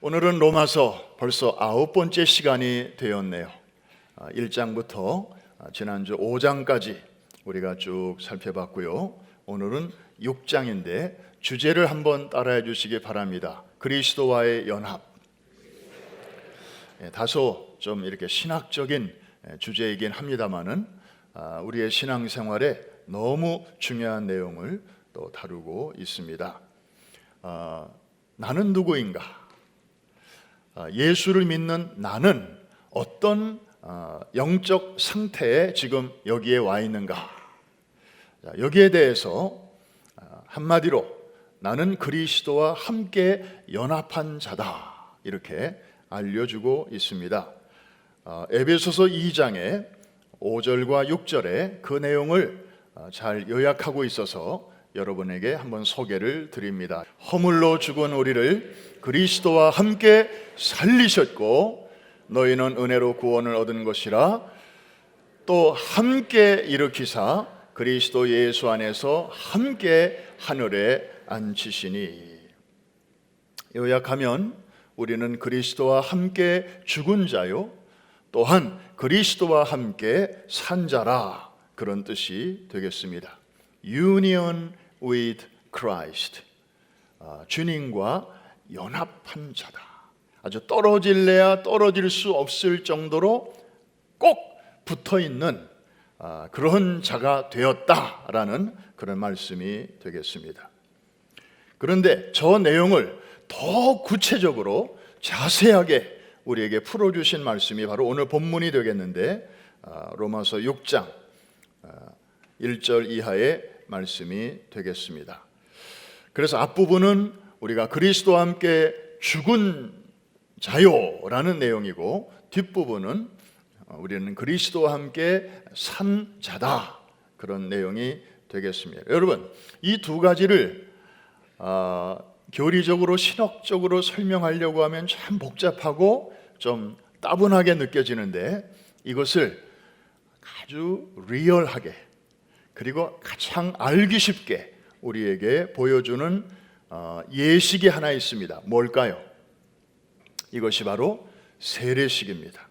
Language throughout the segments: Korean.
오늘은 로마서 벌써 9번째 시간이 되었네요. 1장부터 지난주 5장까지 우리가 쭉 살펴봤고요. 오늘은 6장인데 주제를 한번 따라해 주시기 바랍니다. 그리스도와의 연합. 다소 좀 이렇게 신학적인 주제이긴 합니다만은 우리의 신앙생활에 너무 중요한 내용을 또 다루고 있습니다. 나는 누구인가? 예수를 믿는 나는 어떤 영적 상태에 지금 여기에 와 있는가? 여기에 대해서 한마디로 나는 그리스도와 함께 연합한 자다, 이렇게 알려주고 있습니다. 에베소서 2장의 5절과 6절에 그 내용을 잘 요약하고 있어서 여러분에게 한번 소개를 드립니다. 허물로 죽은 우리를 그리스도와 함께 살리셨고 너희는 은혜로 구원을 얻은 것이라 또 함께 일으키사 그리스도 예수 안에서 함께 하늘에 앉히시니. 요약하면 우리는 그리스도와 함께 죽은 자요 또한 그리스도와 함께 산 자라, 그런 뜻이 되겠습니다. Union with Christ, 주님과 연합한 자다. 아주 떨어질래야 떨어질 수 없을 정도로 꼭 붙어있는 그런 자가 되었다라는 그런 말씀이 되겠습니다. 그런데 저 내용을 더 구체적으로 자세하게 우리에게 풀어주신 말씀이 바로 오늘 본문이 되겠는데, 로마서 6장 1절 이하의 말씀이 되겠습니다. 그래서 앞부분은 우리가 그리스도와 함께 죽은 자요라는 내용이고, 뒷부분은 우리는 그리스도와 함께 산 자다, 그런 내용이 되겠습니다. 여러분, 이 두 가지를 교리적으로 신학적으로 설명하려고 하면 참 복잡하고 좀 따분하게 느껴지는데, 이것을 아주 리얼하게 그리고 가장 알기 쉽게 우리에게 보여주는 예식이 하나 있습니다. 뭘까요? 이것이 바로 세례식입니다.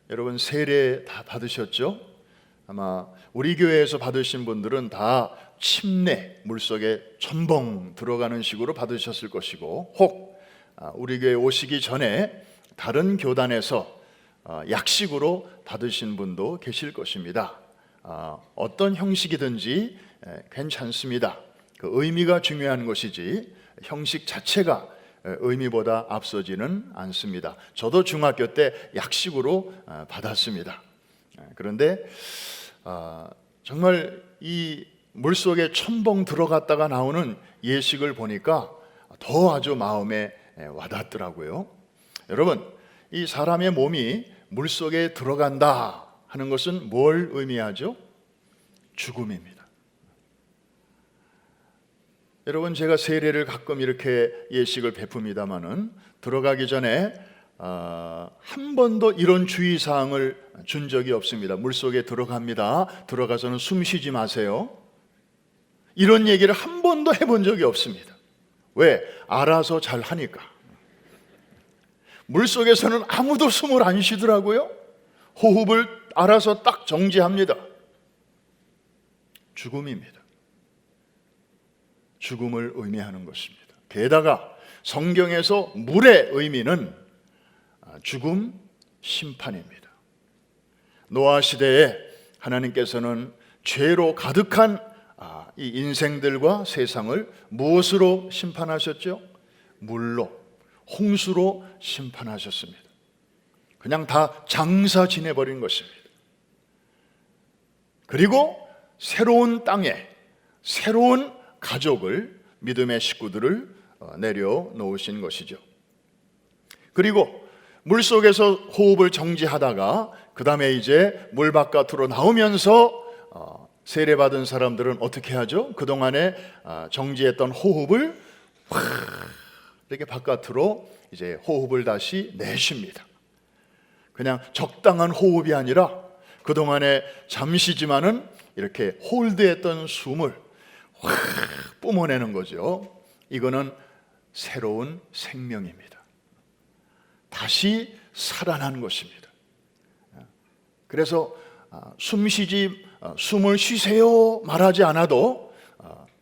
여러분, 세례 다 받으셨죠? 아마 우리 교회에서 받으신 분들은 다 침례, 물속에 첨벙 들어가는 식으로 받으셨을 것이고, 혹 우리 교회 오시기 전에 다른 교단에서 약식으로 받으신 분도 계실 것입니다. 어떤 형식이든지 괜찮습니다. 그 의미가 중요한 것이지 형식 자체가 의미보다 앞서지는 않습니다. 저도 중학교 때 약식으로 받았습니다. 그런데 정말 이 물속에 첨벙 들어갔다가 나오는 예식을 보니까 더 아주 마음에 와닿더라고요. 여러분, 이 사람의 몸이 물속에 들어간다 하는 것은 뭘 의미하죠? 죽음입니다. 여러분, 제가 세례를 가끔 이렇게 예식을 베풉니다마는 들어가기 전에 한 번도 이런 주의사항을 준 적이 없습니다. 물속에 들어갑니다. 들어가서는 숨 쉬지 마세요. 이런 얘기를 한 번도 해본 적이 없습니다. 왜? 알아서 잘 하니까. 물속에서는 아무도 숨을 안 쉬더라고요. 호흡을 알아서 딱 정지합니다. 죽음입니다. 죽음을 의미하는 것입니다. 게다가 성경에서 물의 의미는 죽음, 심판입니다. 노아 시대에 하나님께서는 죄로 가득한 이 인생들과 세상을 무엇으로 심판하셨죠? 물로, 홍수로 심판하셨습니다. 그냥 다 장사 지내버린 것입니다. 그리고 새로운 땅에 새로운 가족을, 믿음의 식구들을 내려놓으신 것이죠. 그리고 물속에서 호흡을 정지하다가 그 다음에 이제 물 바깥으로 나오면서 세례받은 사람들은 어떻게 하죠? 그동안에 정지했던 호흡을 확 이렇게 바깥으로 이제 호흡을 다시 내쉽니다. 그냥 적당한 호흡이 아니라 그동안에 잠시지만은 이렇게 홀드했던 숨을 확 뿜어내는 거죠. 이거는 새로운 생명입니다. 다시 살아난 것입니다. 그래서 숨을 쉬세요 말하지 않아도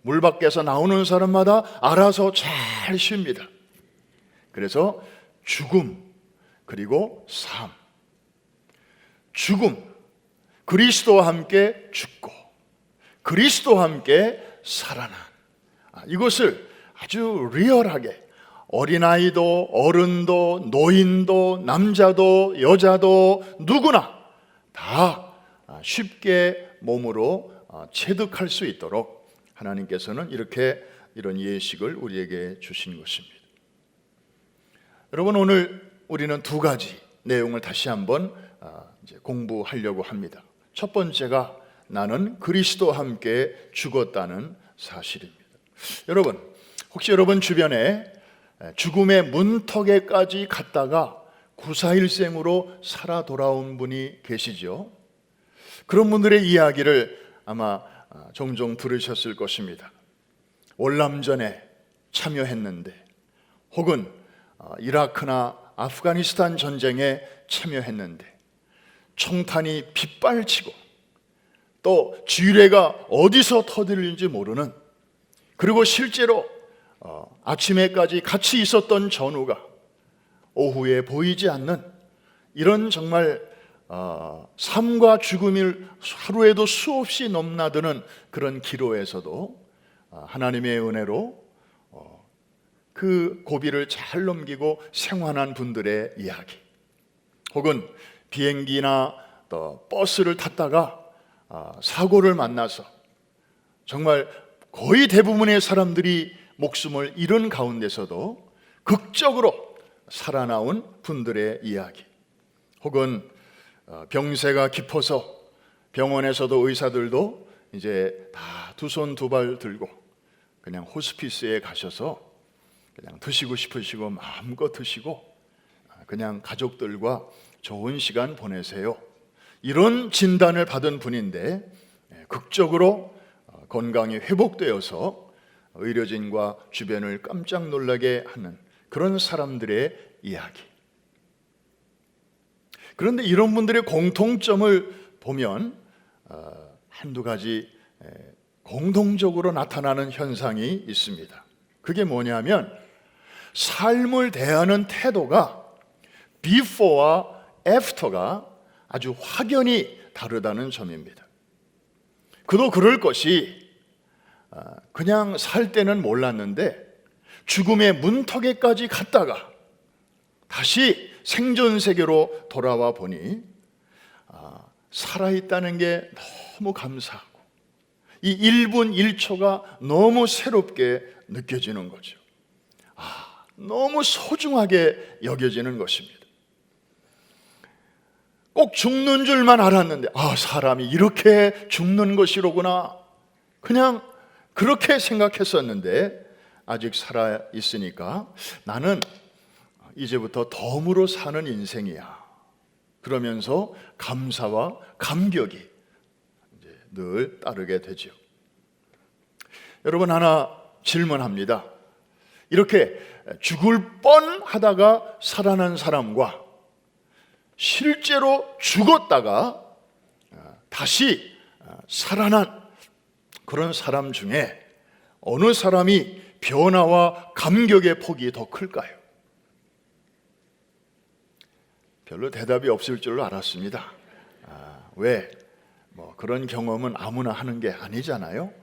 물 밖에서 나오는 사람마다 알아서 잘 쉽니다. 그래서 죽음 그리고 삶, 죽음, 그리스도와 함께 죽고 그리스도와 함께 살아난, 이것을 아주 리얼하게 어린아이도 어른도 노인도 남자도 여자도 누구나 다 쉽게 몸으로 체득할 수 있도록 하나님께서는 이런 예식을 우리에게 주신 것입니다. 여러분, 오늘 우리는 두 가지 내용을 다시 한번 이제 공부하려고 합니다. 첫 번째가 나는 그리스도와 함께 죽었다는 사실입니다. 여러분, 혹시 여러분 주변에 죽음의 문턱에까지 갔다가 구사일생으로 살아 돌아온 분이 계시죠? 그런 분들의 이야기를 아마 종종 들으셨을 것입니다. 월남전에 참여했는데, 혹은 이라크나 아프가니스탄 전쟁에 참여했는데 총탄이 빗발치고 또 지뢰가 어디서 터질는지 모르는, 그리고 실제로 아침에까지 같이 있었던 전우가 오후에 보이지 않는, 이런 정말 삶과 죽음을 하루에도 수없이 넘나드는 그런 기로에서도 하나님의 은혜로 그 고비를 잘 넘기고 생還한 분들의 이야기, 혹은 비행기나 또 버스를 탔다가 사고를 만나서 정말 거의 대부분의 사람들이 목숨을 잃은 가운데서도 극적으로 살아나온 분들의 이야기, 혹은 병세가 깊어서 병원에서도 의사들도 이제 다 두 손 두 발 들고 그냥 호스피스에 가셔서 그냥 드시고 싶으시고 마음껏 드시고 그냥 가족들과 좋은 시간 보내세요, 이런 진단을 받은 분인데 극적으로 건강이 회복되어서 의료진과 주변을 깜짝 놀라게 하는 그런 사람들의 이야기. 그런데 이런 분들의 공통점을 보면 한두 가지 공동적으로 나타나는 현상이 있습니다. 그게 뭐냐면 삶을 대하는 태도가 before와 after가 아주 확연히 다르다는 점입니다. 그도 그럴 것이 그냥 살 때는 몰랐는데 죽음의 문턱에까지 갔다가 다시 생존 세계로 돌아와 보니 살아있다는 게 너무 감사하고 이 1분 1초가 너무 새롭게 느껴지는 거죠. 너무 소중하게 여겨지는 것입니다. 꼭 죽는 줄만 알았는데 사람이 이렇게 죽는 것이로구나, 그냥 그렇게 생각했었는데 아직 살아있으니까 나는 이제부터 덤으로 사는 인생이야, 그러면서 감사와 감격이 이제 늘 따르게 되죠. 여러분, 하나 질문합니다. 이렇게 죽을 뻔하다가 살아난 사람과 실제로 죽었다가 다시 살아난 그런 사람 중에 어느 사람이 변화와 감격의 폭이 더 클까요? 별로 대답이 없을 줄로 알았습니다. 왜? 그런 경험은 아무나 하는 게 아니잖아요.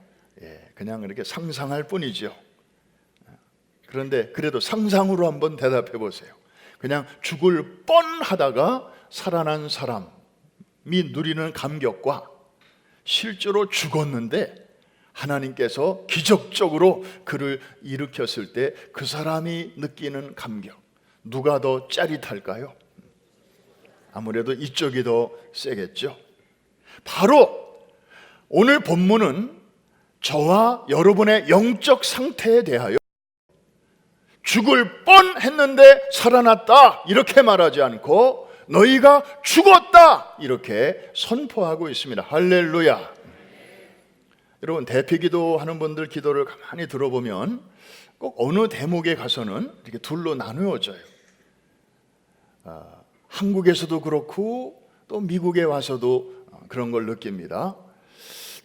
그냥 이렇게 상상할 뿐이죠. 그런데 그래도 상상으로 한번 대답해 보세요. 그냥 죽을 뻔하다가 살아난 사람이 누리는 감격과 실제로 죽었는데 하나님께서 기적적으로 그를 일으켰을 때 그 사람이 느끼는 감격, 누가 더 짜릿할까요? 아무래도 이쪽이 더 세겠죠. 바로 오늘 본문은 저와 여러분의 영적 상태에 대하여 죽을 뻔했는데 살아났다 이렇게 말하지 않고 너희가 죽었다 이렇게 선포하고 있습니다. 할렐루야. 여러분, 대피기도 하는 분들 기도를 가만히 들어보면 꼭 어느 대목에 가서는 이렇게 둘로 나누어져요. 한국에서도 그렇고 또 미국에 와서도 그런 걸 느낍니다.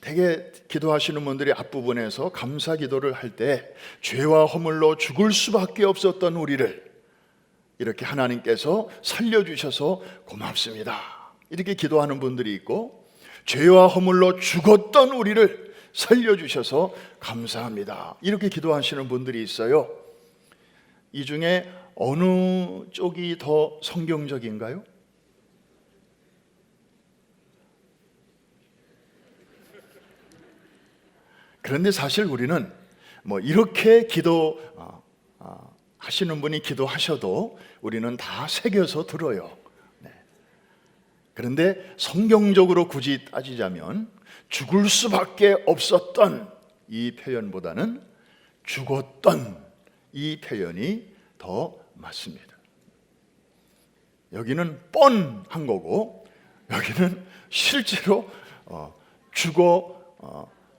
되게 기도하시는 분들이 앞부분에서 감사 기도를 할 때 죄와 허물로 죽을 수밖에 없었던 우리를 이렇게 하나님께서 살려주셔서 고맙습니다, 이렇게 기도하는 분들이 있고, 죄와 허물로 죽었던 우리를 살려주셔서 감사합니다, 이렇게 기도하시는 분들이 있어요. 이 중에 어느 쪽이 더 성경적인가요? 그런데 사실 우리는 뭐 이렇게 기도 하시는 분이 기도하셔도 우리는 다 새겨서 들어요. 네. 그런데 성경적으로 굳이 따지자면 죽을 수밖에 없었던 이 표현보다는 죽었던 이 표현이 더 맞습니다. 여기는 뻔한 거고 여기는 실제로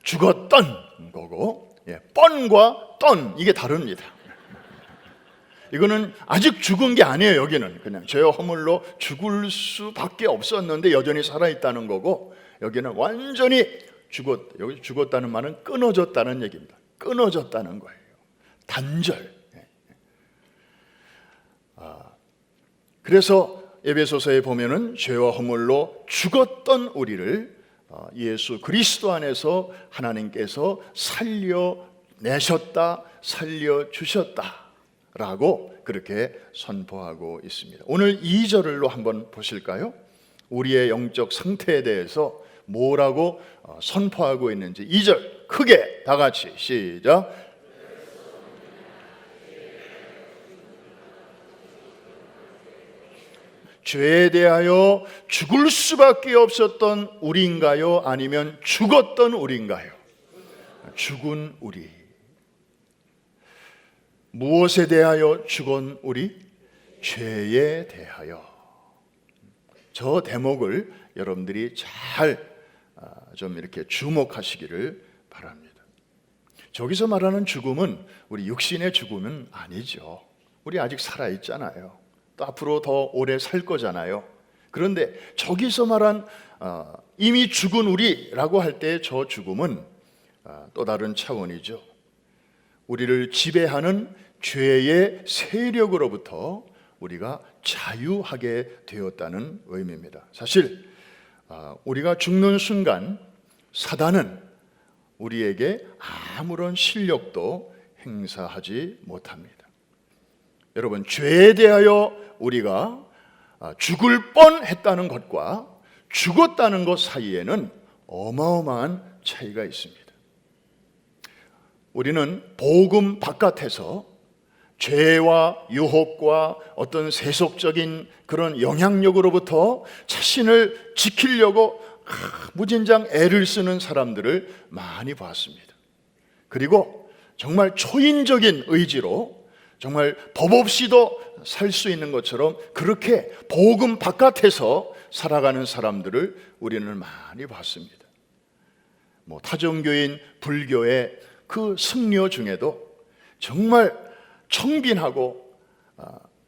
죽었던 거고, 뻔과 떤, 이게 다릅니다. 이거는 아직 죽은 게 아니에요. 여기는 그냥 죄와 허물로 죽을 수밖에 없었는데 여전히 살아있다는 거고, 여기는 완전히 여기 죽었다는 말은 끊어졌다는 얘기입니다. 끊어졌다는 거예요. 단절. 그래서 에베소서에 보면은 죄와 허물로 죽었던 우리를 예수 그리스도 안에서 하나님께서 살려내셨다, 살려주셨다라고 그렇게 선포하고 있습니다. 오늘 2절로 한번 보실까요? 우리의 영적 상태에 대해서 뭐라고 선포하고 있는지 2절 크게 다 같이 시작. 죄에 대하여 죽을 수밖에 없었던 우리인가요? 아니면 죽었던 우리인가요? 죽은 우리. 무엇에 대하여 죽은 우리? 죄에 대하여. 저 대목을 여러분들이 잘 좀 이렇게 주목하시기를 바랍니다. 저기서 말하는 죽음은 우리 육신의 죽음은 아니죠. 우리 아직 살아있잖아요. 또 앞으로 더 오래 살 거잖아요. 그런데 저기서 말한 이미 죽은 우리라고 할 때 저 죽음은 또 다른 차원이죠. 우리를 지배하는 죄의 세력으로부터 우리가 자유하게 되었다는 의미입니다. 사실 우리가 죽는 순간 사단은 우리에게 아무런 실력도 행사하지 못합니다. 여러분, 죄에 대하여 우리가 죽을 뻔했다는 것과 죽었다는 것 사이에는 어마어마한 차이가 있습니다. 우리는 복음 바깥에서 죄와 유혹과 어떤 세속적인 그런 영향력으로부터 자신을 지키려고 무진장 애를 쓰는 사람들을 많이 봤습니다. 그리고 정말 초인적인 의지로 정말 법 없이도 살 수 있는 것처럼 그렇게 복음 바깥에서 살아가는 사람들을 우리는 많이 봤습니다. 뭐 타종교인 불교의 그 승려 중에도 정말 청빈하고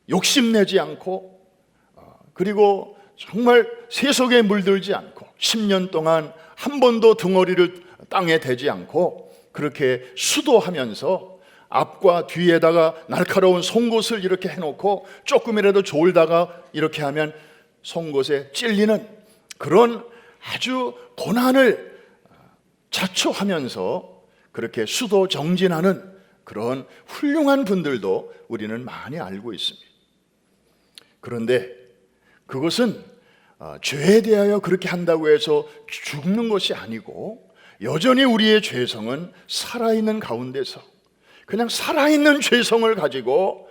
욕심내지 않고 그리고 정말 세속에 물들지 않고 10년 동안 한 번도 등어리를 땅에 대지 않고 그렇게 수도하면서 앞과 뒤에다가 날카로운 송곳을 이렇게 해놓고 조금이라도 졸다가 이렇게 하면 송곳에 찔리는 그런 아주 고난을 자초하면서 그렇게 수도 정진하는 그런 훌륭한 분들도 우리는 많이 알고 있습니다. 그런데 그것은 죄에 대하여 그렇게 한다고 해서 죽는 것이 아니고 여전히 우리의 죄성은 살아있는 가운데서 그냥 살아있는 죄성을 가지고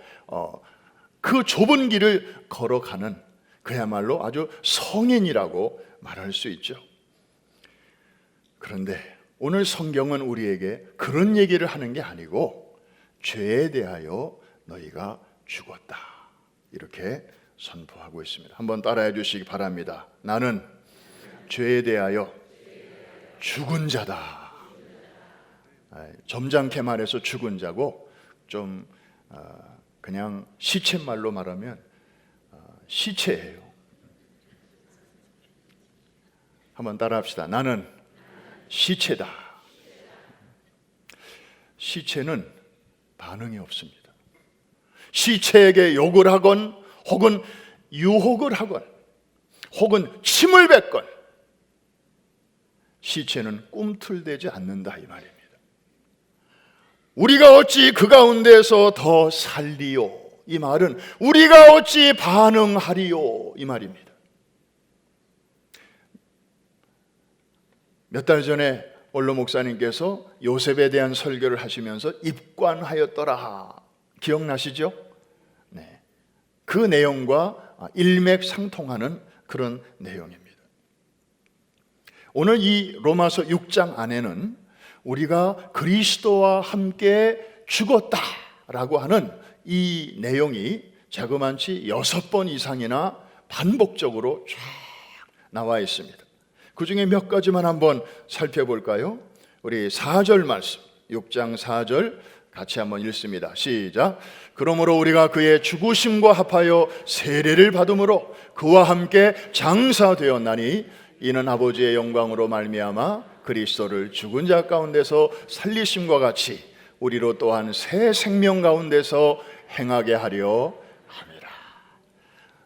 그 좁은 길을 걸어가는 그야말로 아주 성인이라고 말할 수 있죠. 그런데 오늘 성경은 우리에게 그런 얘기를 하는 게 아니고 죄에 대하여 너희가 죽었다 이렇게 선포하고 있습니다. 한번 따라해 주시기 바랍니다. 나는 죄에 대하여 죽은 자다. 점잖게 말해서 죽은 자고 좀 그냥 시쳇말로 말하면 시체예요. 한번 따라합시다. 나는 시체다. 시체는 반응이 없습니다. 시체에게 욕을 하건 혹은 유혹을 하건 혹은 침을 뱉건 시체는 꿈틀대지 않는다 이 말입니다. 우리가 어찌 그 가운데서 더 살리요? 이 말은 우리가 어찌 반응하리요? 이 말입니다. 몇 달 전에 원로 목사님께서 요셉에 대한 설교를 하시면서 입관하였더라. 기억나시죠? 네. 그 내용과 일맥상통하는 그런 내용입니다. 오늘 이 로마서 6장 안에는 우리가 그리스도와 함께 죽었다라고 하는 이 내용이 자그만치 6번 이상이나 반복적으로 쫙 나와 있습니다. 그 중에 몇 가지만 한번 살펴볼까요? 우리 4절 말씀, 6장 4절 같이 한번 읽습니다. 시작. 그러므로 우리가 그의 죽으심과 합하여 세례를 받음으로 그와 함께 장사되었나니 이는 아버지의 영광으로 말미암아 그리스도를 죽은 자 가운데서 살리심과 같이 우리로 또한 새 생명 가운데서 행하게 하려 함이라.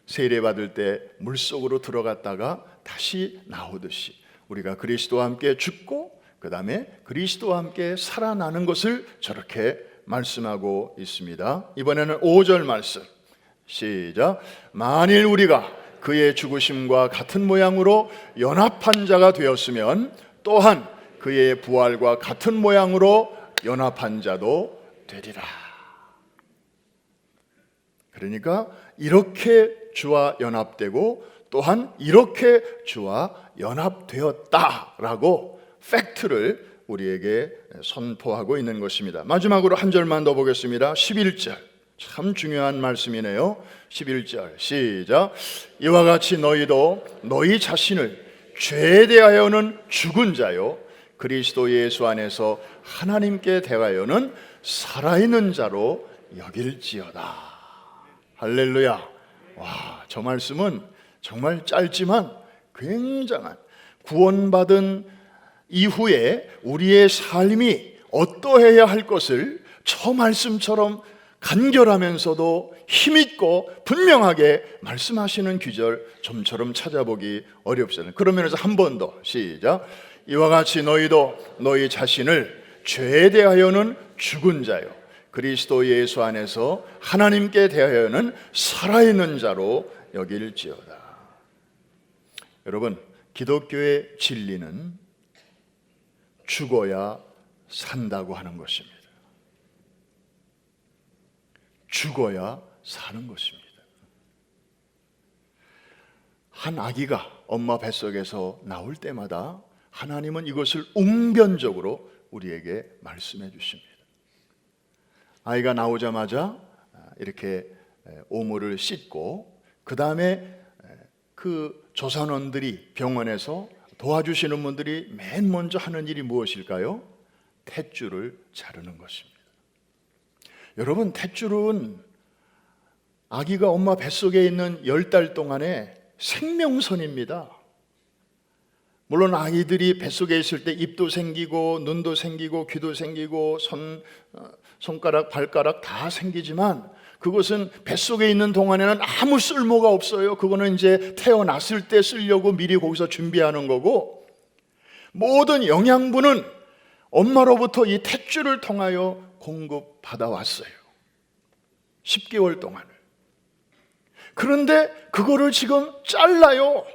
세례 받을 때 물속으로 들어갔다가 다시 나오듯이 우리가 그리스도와 함께 죽고 그 다음에 그리스도와 함께 살아나는 것을 저렇게 말씀하고 있습니다. 이번에는 5절 말씀 시작. 만일 우리가 그의 죽으심과 같은 모양으로 연합한 자가 되었으면 또한 그의 부활과 같은 모양으로 연합한 자도 되리라. 그러니까 이렇게 주와 연합되고 또한 이렇게 주와 연합되었다라고 팩트를 우리에게 선포하고 있는 것입니다. 마지막으로 한 절만 더 보겠습니다. 11절 참 중요한 말씀이네요. 11절 시작. 이와 같이 너희도 너희 자신을 죄에 대하여는 죽은 자요 그리스도 예수 안에서 하나님께 대하여는 살아있는 자로 여길지어다. 할렐루야. 와, 저 말씀은 정말 짧지만 굉장한 구원받은 이후에 우리의 삶이 어떠해야 할 것을 저 말씀처럼 간결하면서도 힘있고 분명하게 말씀하시는 구절 좀처럼 찾아보기 어렵습니다. 그러면서 한 번 더 시작. 이와 같이 너희도 너희 자신을 죄에 대하여는 죽은 자요 그리스도 예수 안에서 하나님께 대하여는 살아있는 자로 여길지어다. 여러분, 기독교의 진리는 죽어야 산다고 하는 것입니다. 죽어야 사는 것입니다. 한 아기가 엄마 뱃속에서 나올 때마다 하나님은 이것을 웅변적으로 우리에게 말씀해 주십니다. 아이가 나오자마자 이렇게 오물을 씻고 그 다음에 그 조산원들이 병원에서 도와주시는 분들이 맨 먼저 하는 일이 무엇일까요? 탯줄을 자르는 것입니다. 여러분, 탯줄은 아기가 엄마 뱃속에 있는 10달 동안의 생명선입니다. 물론 아이들이 뱃속에 있을 때 입도 생기고 눈도 생기고 귀도 생기고 손가락, 발가락 다 생기지만 그것은 뱃속에 있는 동안에는 아무 쓸모가 없어요. 그거는 이제 태어났을 때 쓰려고 미리 거기서 준비하는 거고 모든 영양분은 엄마로부터 이 탯줄을 통하여 공급받아 왔어요. 10개월 동안을. 그런데 그거를 지금 잘라요.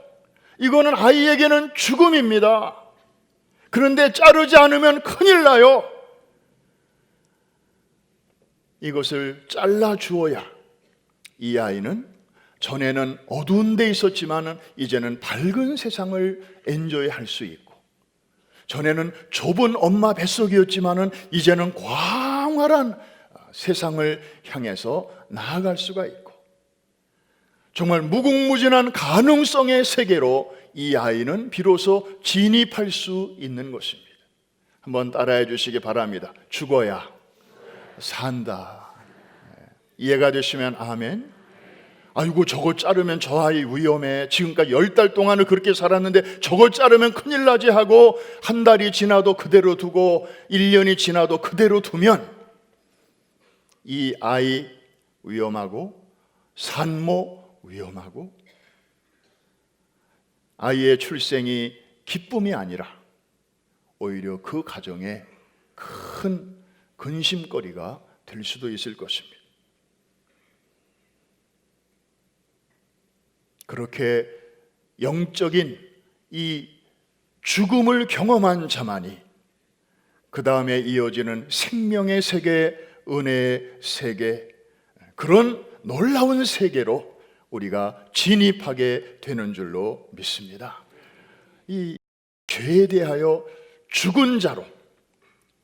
이거는 아이에게는 죽음입니다. 그런데 자르지 않으면 큰일 나요. 이것을 잘라 주어야 이 아이는 전에는 어두운 데 있었지만 이제는 밝은 세상을 엔조이할 수 있고 전에는 좁은 엄마 뱃속이었지만 이제는 광활한 세상을 향해서 나아갈 수가 있고 정말 무궁무진한 가능성의 세계로 이 아이는 비로소 진입할 수 있는 것입니다. 한번 따라해 주시기 바랍니다. 죽어야 산다. 이해가 되시면 아멘. 아이고 저거 자르면 저 아이 위험해, 지금까지 10달 동안을 그렇게 살았는데 저걸 자르면 큰일 나지 하고 한 달이 지나도 그대로 두고 1년이 지나도 그대로 두면 이 아이 위험하고 산모 위험하고 아이의 출생이 기쁨이 아니라 오히려 그 가정에 큰 근심거리가 될 수도 있을 것입니다. 그렇게 영적인 이 죽음을 경험한 자만이 그 다음에 이어지는 생명의 세계, 은혜의 세계, 그런 놀라운 세계로 우리가 진입하게 되는 줄로 믿습니다. 이 죄에 대하여 죽은 자로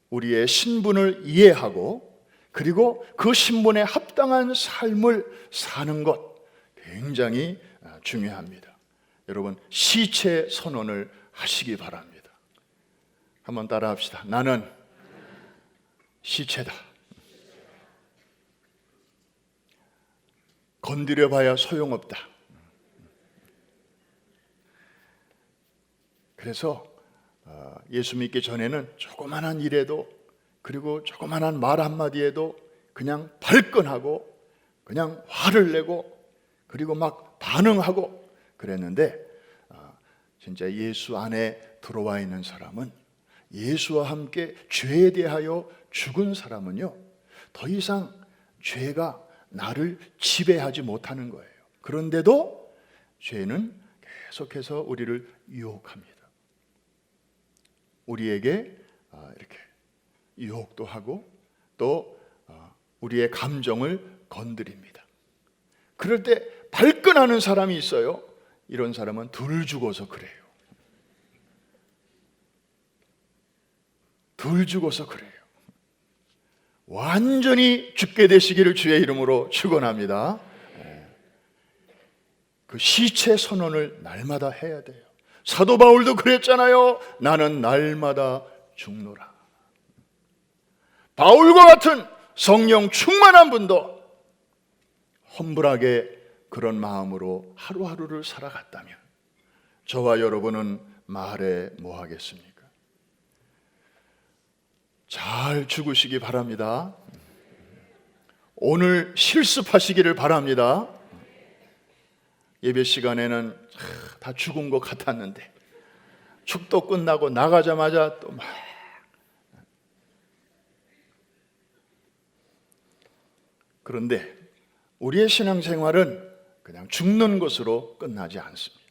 우리의 신분을 이해하고 그리고 그 신분에 합당한 삶을 사는 것 굉장히 중요합니다. 여러분, 시체 선언을 하시기 바랍니다. 한번 따라 합시다. 나는 시체다. 건드려봐야 소용없다. 그래서 예수 믿기 전에는 조그만한 일에도 그리고 조그만한 말 한마디에도 그냥 발끈하고 그냥 화를 내고 그리고 막 반응하고 그랬는데 진짜 예수 안에 들어와 있는 사람은, 예수와 함께 죄에 대하여 죽은 사람은요, 더 이상 죄가 나를 지배하지 못하는 거예요. 그런데도 죄는 계속해서 우리를 유혹합니다. 우리에게 이렇게 유혹도 하고 또 우리의 감정을 건드립니다. 그럴 때 발끈하는 사람이 있어요. 이런 사람은 덜 죽어서 그래요. 덜 죽어서 그래요. 완전히 죽게 되시기를 주의 이름으로 축원합니다. 그 시체 선언을 날마다 해야 돼요. 사도 바울도 그랬잖아요. 나는 날마다 죽노라. 바울과 같은 성령 충만한 분도 험불하게 그런 마음으로 하루하루를 살아갔다면 저와 여러분은 말해 뭐 하겠습니까? 잘 죽으시기 바랍니다. 오늘 실습하시기를 바랍니다. 예배 시간에는 다 죽은 것 같았는데 축도 끝나고 나가자마자 또 막 그런데 우리의 신앙생활은 그냥 죽는 것으로 끝나지 않습니다.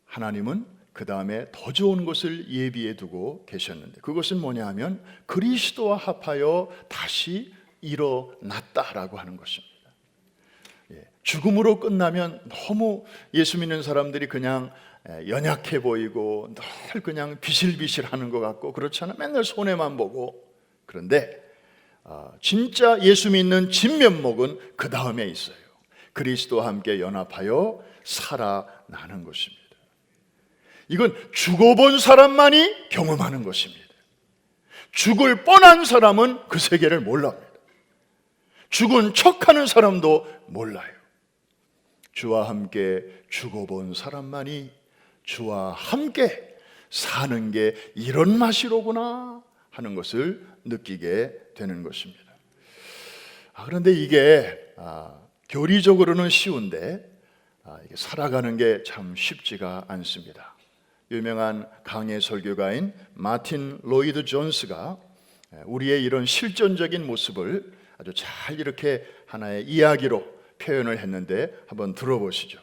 하나님은 그 다음에 더 좋은 것을 예비해 두고 계셨는데 그것은 뭐냐 하면 그리스도와 합하여 다시 일어났다라고 하는 것입니다. 죽음으로 끝나면 너무 예수 믿는 사람들이 그냥 연약해 보이고 늘 그냥 비실비실하는 것 같고 그렇잖아요. 맨날 손해만 보고. 그런데 진짜 예수 믿는 진면목은 그 다음에 있어요. 그리스도와 함께 연합하여 살아나는 것입니다. 이건 죽어본 사람만이 경험하는 것입니다. 죽을 뻔한 사람은 그 세계를 몰랍니다. 죽은 척하는 사람도 몰라요. 주와 함께 죽어본 사람만이 주와 함께 사는 게 이런 맛이로구나 하는 것을 느끼게 되는 것입니다. 그런데 이게 교리적으로는 쉬운데 이게 살아가는 게 참 쉽지가 않습니다. 유명한 강해 설교가인 마틴 로이드 존스가 우리의 이런 실존적인 모습을 아주 잘 이렇게 하나의 이야기로 표현을 했는데 한번 들어보시죠.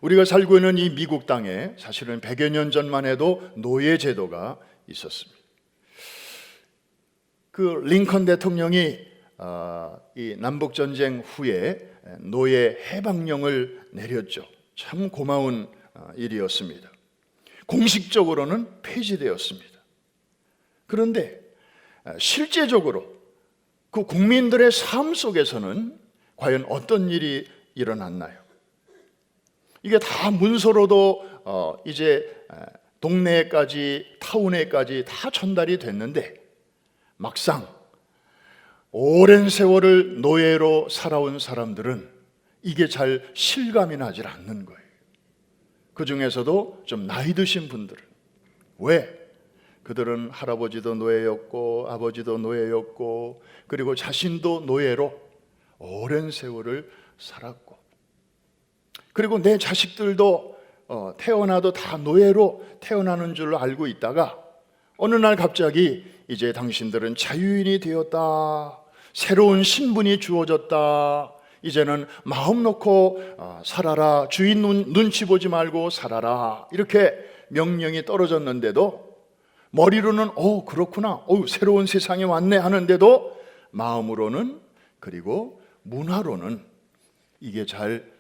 우리가 살고 있는 이 미국 땅에 사실은 100여 년 전만 해도 노예 제도가 있었습니다. 그 링컨 대통령이 이 남북 전쟁 후에 노예 해방령을 내렸죠. 참 고마운 일이었습니다. 공식적으로는 폐지되었습니다. 그런데 실제적으로 그 국민들의 삶 속에서는 과연 어떤 일이 일어났나요? 이게 다 문서로도 이제 동네까지 타운에까지 다 전달이 됐는데 막상 오랜 세월을 노예로 살아온 사람들은 이게 잘 실감이 나질 않는 거예요. 그 중에서도 좀 나이 드신 분들은 왜? 그들은 할아버지도 노예였고 아버지도 노예였고 그리고 자신도 노예로 오랜 세월을 살았고 그리고 내 자식들도 태어나도 다 노예로 태어나는 줄로 알고 있다가 어느 날 갑자기 이제 당신들은 자유인이 되었다, 새로운 신분이 주어졌다, 이제는 마음 놓고 살아라, 주인 눈치 보지 말고 살아라, 이렇게 명령이 떨어졌는데도 머리로는 그렇구나, 새로운 세상이 왔네 하는데도 마음으로는 그리고 문화로는 이게 잘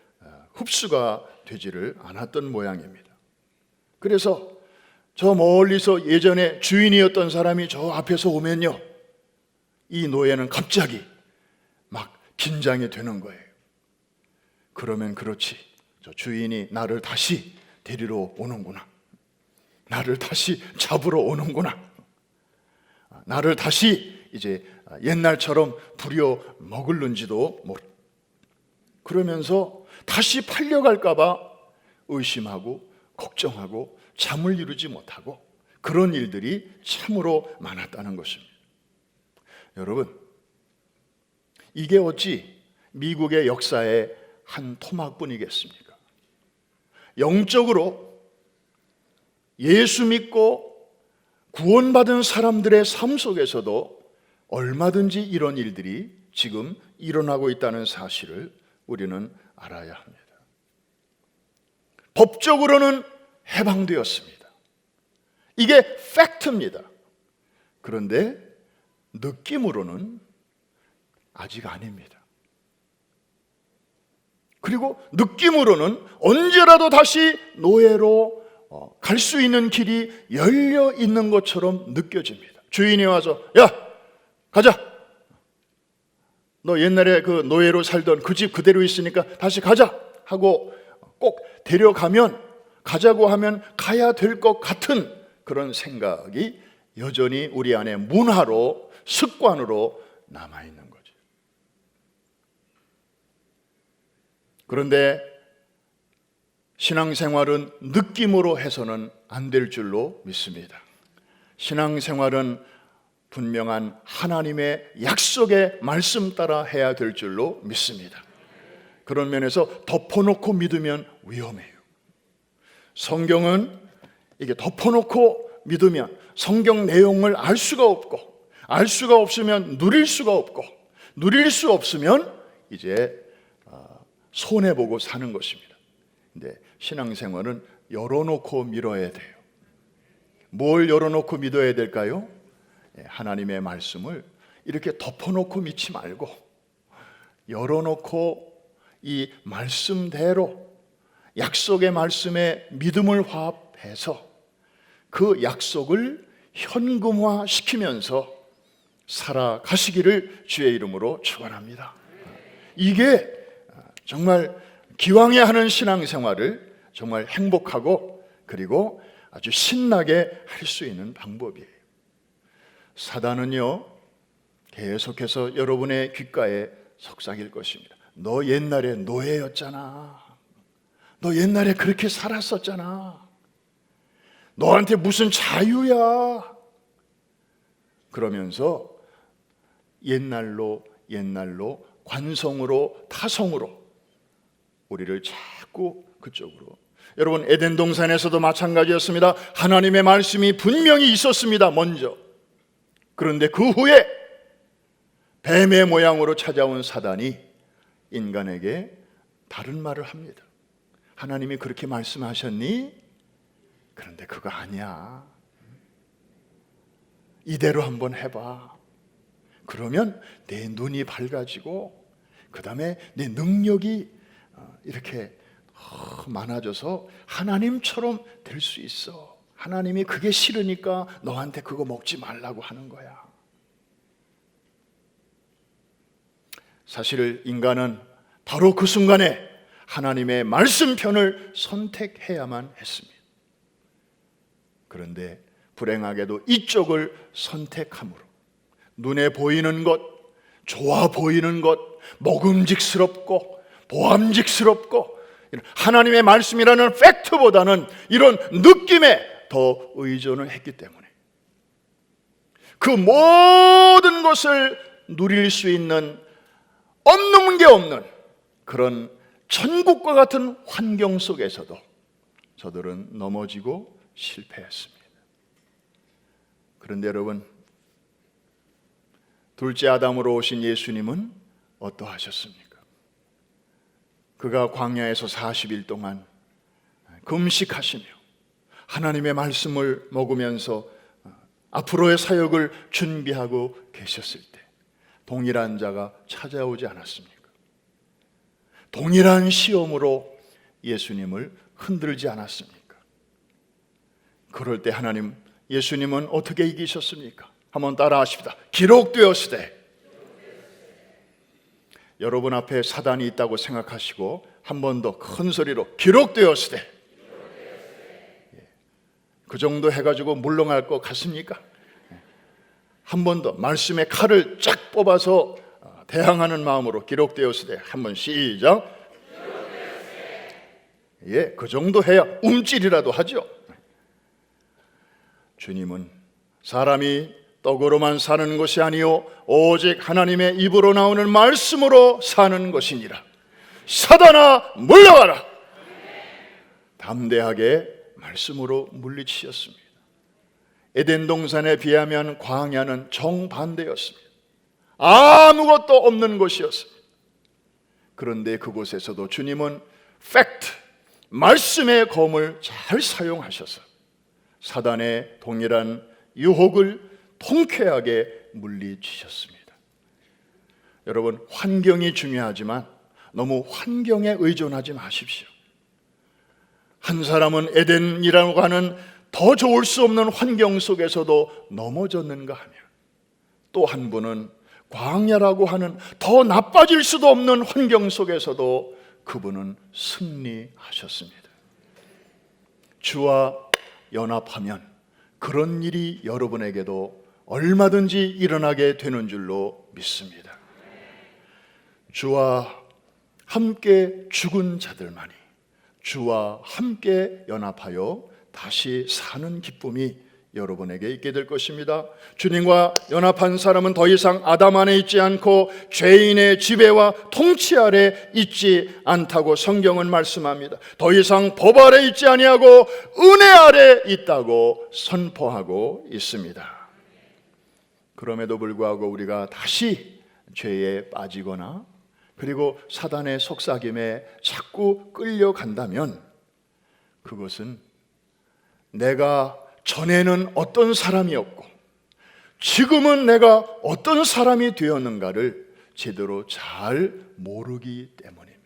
흡수가 되지를 않았던 모양입니다. 그래서 저 멀리서 예전에 주인이었던 사람이 저 앞에서 오면요, 이 노예는 갑자기 막 긴장이 되는 거예요. 그러면 그렇지, 저 주인이 나를 다시 데리러 오는구나, 나를 다시 잡으러 오는구나, 나를 다시 이제 옛날처럼 부려 먹을는지도 그러면서 다시 팔려갈까 봐 의심하고 걱정하고 잠을 이루지 못하고 그런 일들이 참으로 많았다는 것입니다. 여러분, 이게 어찌 미국의 역사의 한 토막뿐이겠습니까? 영적으로 예수 믿고 구원받은 사람들의 삶 속에서도 얼마든지 이런 일들이 지금 일어나고 있다는 사실을 우리는 알아야 합니다. 법적으로는 해방되었습니다. 이게 팩트입니다. 그런데 느낌으로는 아직 아닙니다. 그리고 느낌으로는 언제라도 다시 노예로 갈 수 있는 길이 열려 있는 것처럼 느껴집니다. 주인이 와서 야, 가자, 너 옛날에 그 노예로 살던 그 집 그대로 있으니까 다시 가자 하고 꼭 데려가면, 가자고 하면 가야 될 것 같은 그런 생각이 여전히 우리 안에 문화로, 습관으로 남아있는 거죠. 그런데 신앙생활은 느낌으로 해서는 안 될 줄로 믿습니다. 신앙생활은 분명한 하나님의 약속의 말씀 따라 해야 될 줄로 믿습니다. 그런 면에서 덮어놓고 믿으면 위험해요. 성경은 이게 덮어놓고 믿으면 성경 내용을 알 수가 없고, 알 수가 없으면 누릴 수가 없고, 누릴 수 없으면 이제 손해보고 사는 것입니다. 근데 신앙생활은 열어놓고 믿어야 돼요. 뭘 열어놓고 믿어야 될까요? 하나님의 말씀을 이렇게 덮어놓고 믿지 말고 열어놓고 이 말씀대로 약속의 말씀에 믿음을 화합해서 그 약속을 현금화 시키면서 살아가시기를 주의 이름으로 축원합니다. 이게 정말 기왕에 하는 신앙생활을 정말 행복하고 그리고 아주 신나게 할 수 있는 방법이에요. 사단은요, 계속해서 여러분의 귓가에 속삭일 것입니다. 너 옛날에 노예였잖아. 너 옛날에 그렇게 살았었잖아. 너한테 무슨 자유야. 그러면서 옛날로 관성으로 타성으로 우리를 자꾸 그쪽으로. 여러분, 에덴 동산에서도 마찬가지였습니다. 하나님의 말씀이 분명히 있었습니다, 먼저. 그런데 그 후에 뱀의 모양으로 찾아온 사단이 인간에게 다른 말을 합니다. 하나님이 그렇게 말씀하셨니? 그런데 그거 아니야. 이대로 한번 해봐. 그러면 내 눈이 밝아지고 그 다음에 내 능력이 이렇게 많아져서 하나님처럼 될 수 있어. 하나님이 그게 싫으니까 너한테 그거 먹지 말라고 하는 거야. 사실 인간은 바로 그 순간에 하나님의 말씀편을 선택해야만 했습니다. 그런데 불행하게도 이쪽을 선택함으로 눈에 보이는 것, 좋아 보이는 것, 먹음직스럽고 보암직스럽고 하나님의 말씀이라는 팩트보다는 이런 느낌에 더 의존을 했기 때문에 그 모든 것을 누릴 수 있는 없는 게 없는 그런 천국과 같은 환경 속에서도 저들은 넘어지고 실패했습니다. 그런데 여러분, 둘째 아담으로 오신 예수님은 어떠하셨습니까? 그가 광야에서 40일 동안 금식하시며 하나님의 말씀을 먹으면서 앞으로의 사역을 준비하고 계셨을 때 동일한 자가 찾아오지 않았습니까? 동일한 시험으로 예수님을 흔들지 않았습니까? 그럴 때 하나님, 예수님은 어떻게 이기셨습니까? 한번 따라 하십시다. 기록되었으되. 여러분 앞에 사단이 있다고 생각하시고 한 번 더 큰 소리로 기록되었으되. 그 정도 해가지고 물러갈 것 같습니까? 한 번 더 말씀의 칼을 쫙 뽑아서 대항하는 마음으로 기록되었으되. 한번 시작. 예, 그 정도 해야 움찔이라도 하죠. 주님은 사람이 떡으로만 사는 것이 아니요 오직 하나님의 입으로 나오는 말씀으로 사는 것이니라. 사단아 물러가라. 담대하게 말씀으로 물리치셨습니다. 에덴 동산에 비하면 광야는 정반대였습니다. 아무것도 없는 곳이었습니다. 그런데 그곳에서도 주님은 팩트, 말씀의 검을 잘 사용하셔서 사단의 동일한 유혹을 통쾌하게 물리치셨습니다. 여러분, 환경이 중요하지만 너무 환경에 의존하지 마십시오. 한 사람은 에덴이라고 하는 더 좋을 수 없는 환경 속에서도 넘어졌는가 하면 또 한 분은 광야라고 하는 더 나빠질 수도 없는 환경 속에서도 그분은 승리하셨습니다. 주와 연합하면 그런 일이 여러분에게도 얼마든지 일어나게 되는 줄로 믿습니다. 주와 함께 죽은 자들만이 주와 함께 연합하여 다시 사는 기쁨이 여러분에게 있게 될 것입니다. 주님과 연합한 사람은 더 이상 아담 안에 있지 않고 죄인의 지배와 통치 아래 있지 않다고 성경은 말씀합니다. 더 이상 법 아래 있지 아니하고 은혜 아래 있다고 선포하고 있습니다. 그럼에도 불구하고 우리가 다시 죄에 빠지거나 그리고 사단의 속삭임에 자꾸 끌려간다면 그것은 내가 전에는 어떤 사람이었고 지금은 내가 어떤 사람이 되었는가를 제대로 잘 모르기 때문입니다.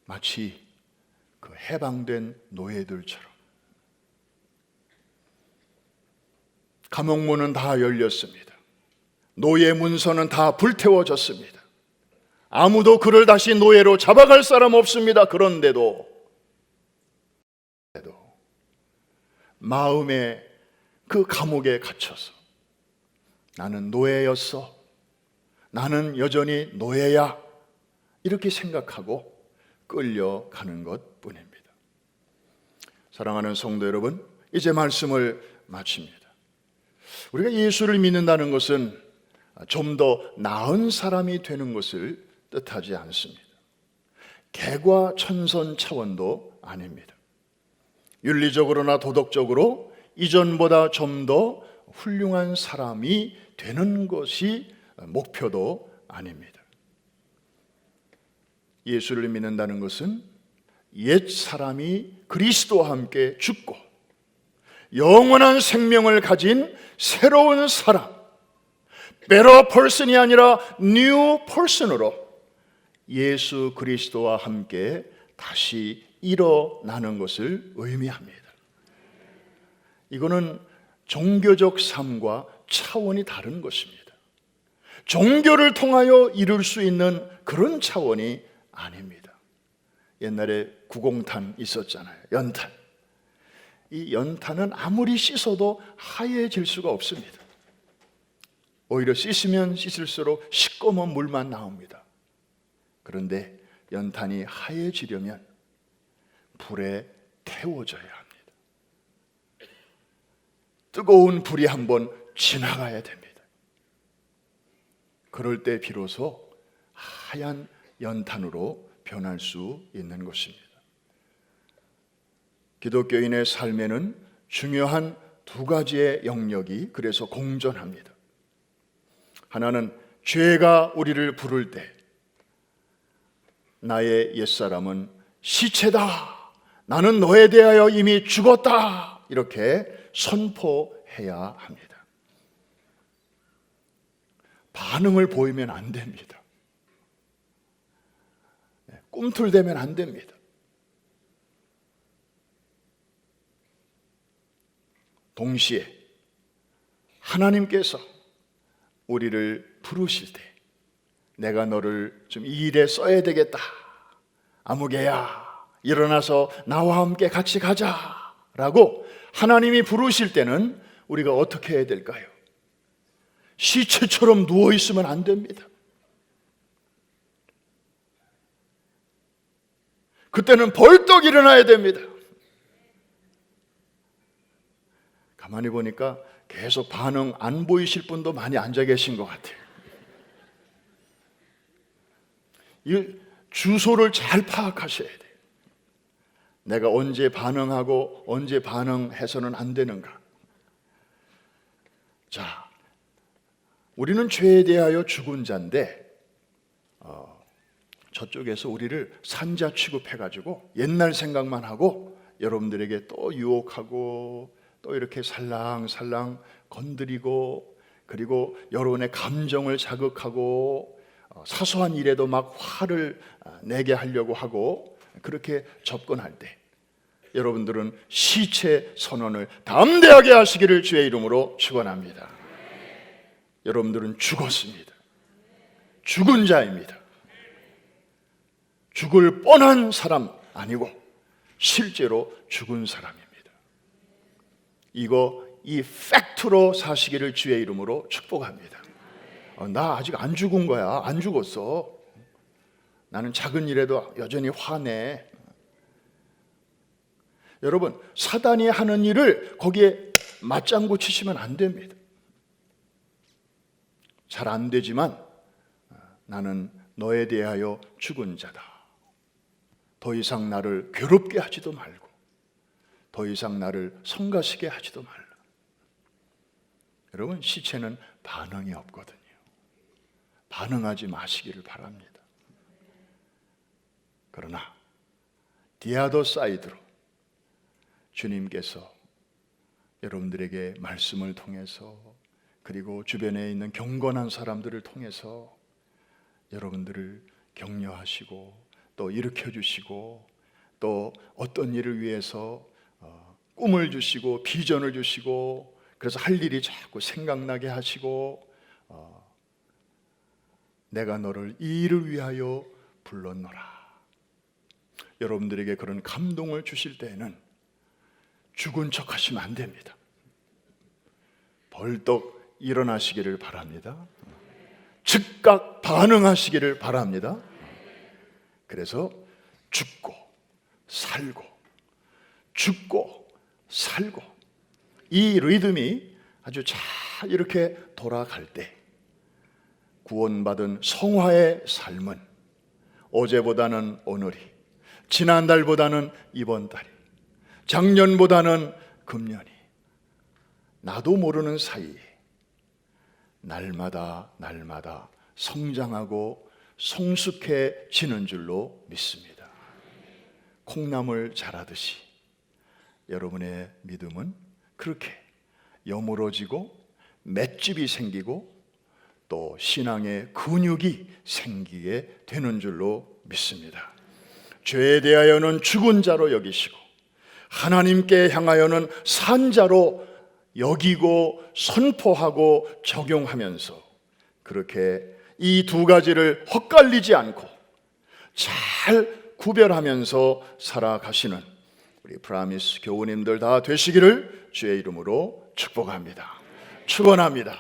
마치 그 해방된 노예들처럼 감옥문은 다 열렸습니다. 노예 문서는 다 불태워졌습니다. 아무도 그를 다시 노예로 잡아갈 사람 없습니다. 그런데도 마음의 그 감옥에 갇혀서 나는 노예였어, 나는 여전히 노예야, 이렇게 생각하고 끌려가는 것 뿐입니다. 사랑하는 성도 여러분, 이제 말씀을 마칩니다. 우리가 예수를 믿는다는 것은 좀 더 나은 사람이 되는 것을 뜻하지 않습니다. 개과천선 차원도 아닙니다. 윤리적으로나 도덕적으로 이전보다 좀 더 훌륭한 사람이 되는 것이 목표도 아닙니다. 예수를 믿는다는 것은 옛 사람이 그리스도와 함께 죽고 영원한 생명을 가진 새로운 사람, better person이 아니라 new person으로 예수 그리스도와 함께 다시 일어나는 것을 의미합니다. 이거는 종교적 삶과 차원이 다른 것입니다. 종교를 통하여 이룰 수 있는 그런 차원이 아닙니다. 옛날에 구공탄 있었잖아요. 연탄. 이 연탄은 아무리 씻어도 하얘질 수가 없습니다. 오히려 씻으면 씻을수록 시꺼먼 물만 나옵니다. 그런데 연탄이 하얘지려면 불에 태워져야 합니다. 뜨거운 불이 한번 지나가야 됩니다. 그럴 때 비로소 하얀 연탄으로 변할 수 있는 것입니다. 기독교인의 삶에는 중요한 두 가지의 영역이 그래서 공존합니다. 하나는 죄가 우리를 부를 때 나의 옛사람은 시체다, 나는 너에 대하여 이미 죽었다, 이렇게 선포해야 합니다. 반응을 보이면 안 됩니다. 꿈틀대면 안 됩니다. 동시에 하나님께서 우리를 부르실 때 내가 너를 좀 이 일에 써야 되겠다, 아무개야 일어나서 나와 함께 같이 가자 라고 하나님이 부르실 때는 우리가 어떻게 해야 될까요? 시체처럼 누워있으면 안 됩니다. 그때는 벌떡 일어나야 됩니다. 가만히 보니까 계속 반응 안 보이실 분도 많이 앉아 계신 것 같아요. 이 주소를 잘 파악하셔야 돼요. 내가 언제 반응하고 언제 반응해서는 안 되는가. 자, 우리는 죄에 대하여 죽은 자인데 저쪽에서 우리를 산자 취급해가지고 옛날 생각만 하고 여러분들에게 또 유혹하고 또 이렇게 살랑살랑 건드리고, 그리고 여러분의 감정을 자극하고 사소한 일에도 막 화를 내게 하려고 하고 그렇게 접근할 때 여러분들은 시체 선언을 담대하게 하시기를 주의 이름으로 축원합니다. 여러분들은 죽었습니다. 죽은 자입니다. 죽을 뻔한 사람 아니고 실제로 죽은 사람입니다. 이 팩트로 사시기를 주의 이름으로 축복합니다. 나 아직 안 죽은 거야. 안 죽었어. 나는 작은 일에도 여전히 화내. 여러분, 사단이 하는 일을 거기에 맞장구 치시면 안 됩니다. 잘 안 되지만 나는 너에 대하여 죽은 자다. 더 이상 나를 괴롭게 하지도 말고 더 이상 나를 성가시게 하지도 말라. 여러분, 시체는 반응이 없거든요. 반응하지 마시기를 바랍니다. 그러나 디아더 사이드로 주님께서 여러분들에게 말씀을 통해서 그리고 주변에 있는 경건한 사람들을 통해서 여러분들을 격려하시고 또 일으켜주시고 또 어떤 일을 위해서 꿈을 주시고 비전을 주시고 그래서 할 일이 자꾸 생각나게 하시고 내가 너를 이 일을 위하여 불렀노라. 여러분들에게 그런 감동을 주실 때에는 죽은 척 하시면 안 됩니다. 벌떡 일어나시기를 바랍니다. 즉각 반응하시기를 바랍니다. 그래서 죽고 살고 죽고 살고 이 리듬이 아주 잘 이렇게 돌아갈 때 구원받은 성화의 삶은 어제보다는 오늘이, 지난달보다는 이번 달이, 작년보다는 금년이 나도 모르는 사이에 날마다 성장하고 성숙해지는 줄로 믿습니다. 콩나물 자라듯이 여러분의 믿음은 그렇게 여물어지고 맷집이 생기고 또 신앙의 근육이 생기게 되는 줄로 믿습니다. 죄에 대하여는 죽은 자로 여기시고 하나님께 향하여는 산 자로 여기고 선포하고 적용하면서 그렇게 이 두 가지를 헛갈리지 않고 잘 구별하면서 살아가시는 우리 프라미스 교우님들 다 되시기를 주의 이름으로 축복합니다. 축원합니다.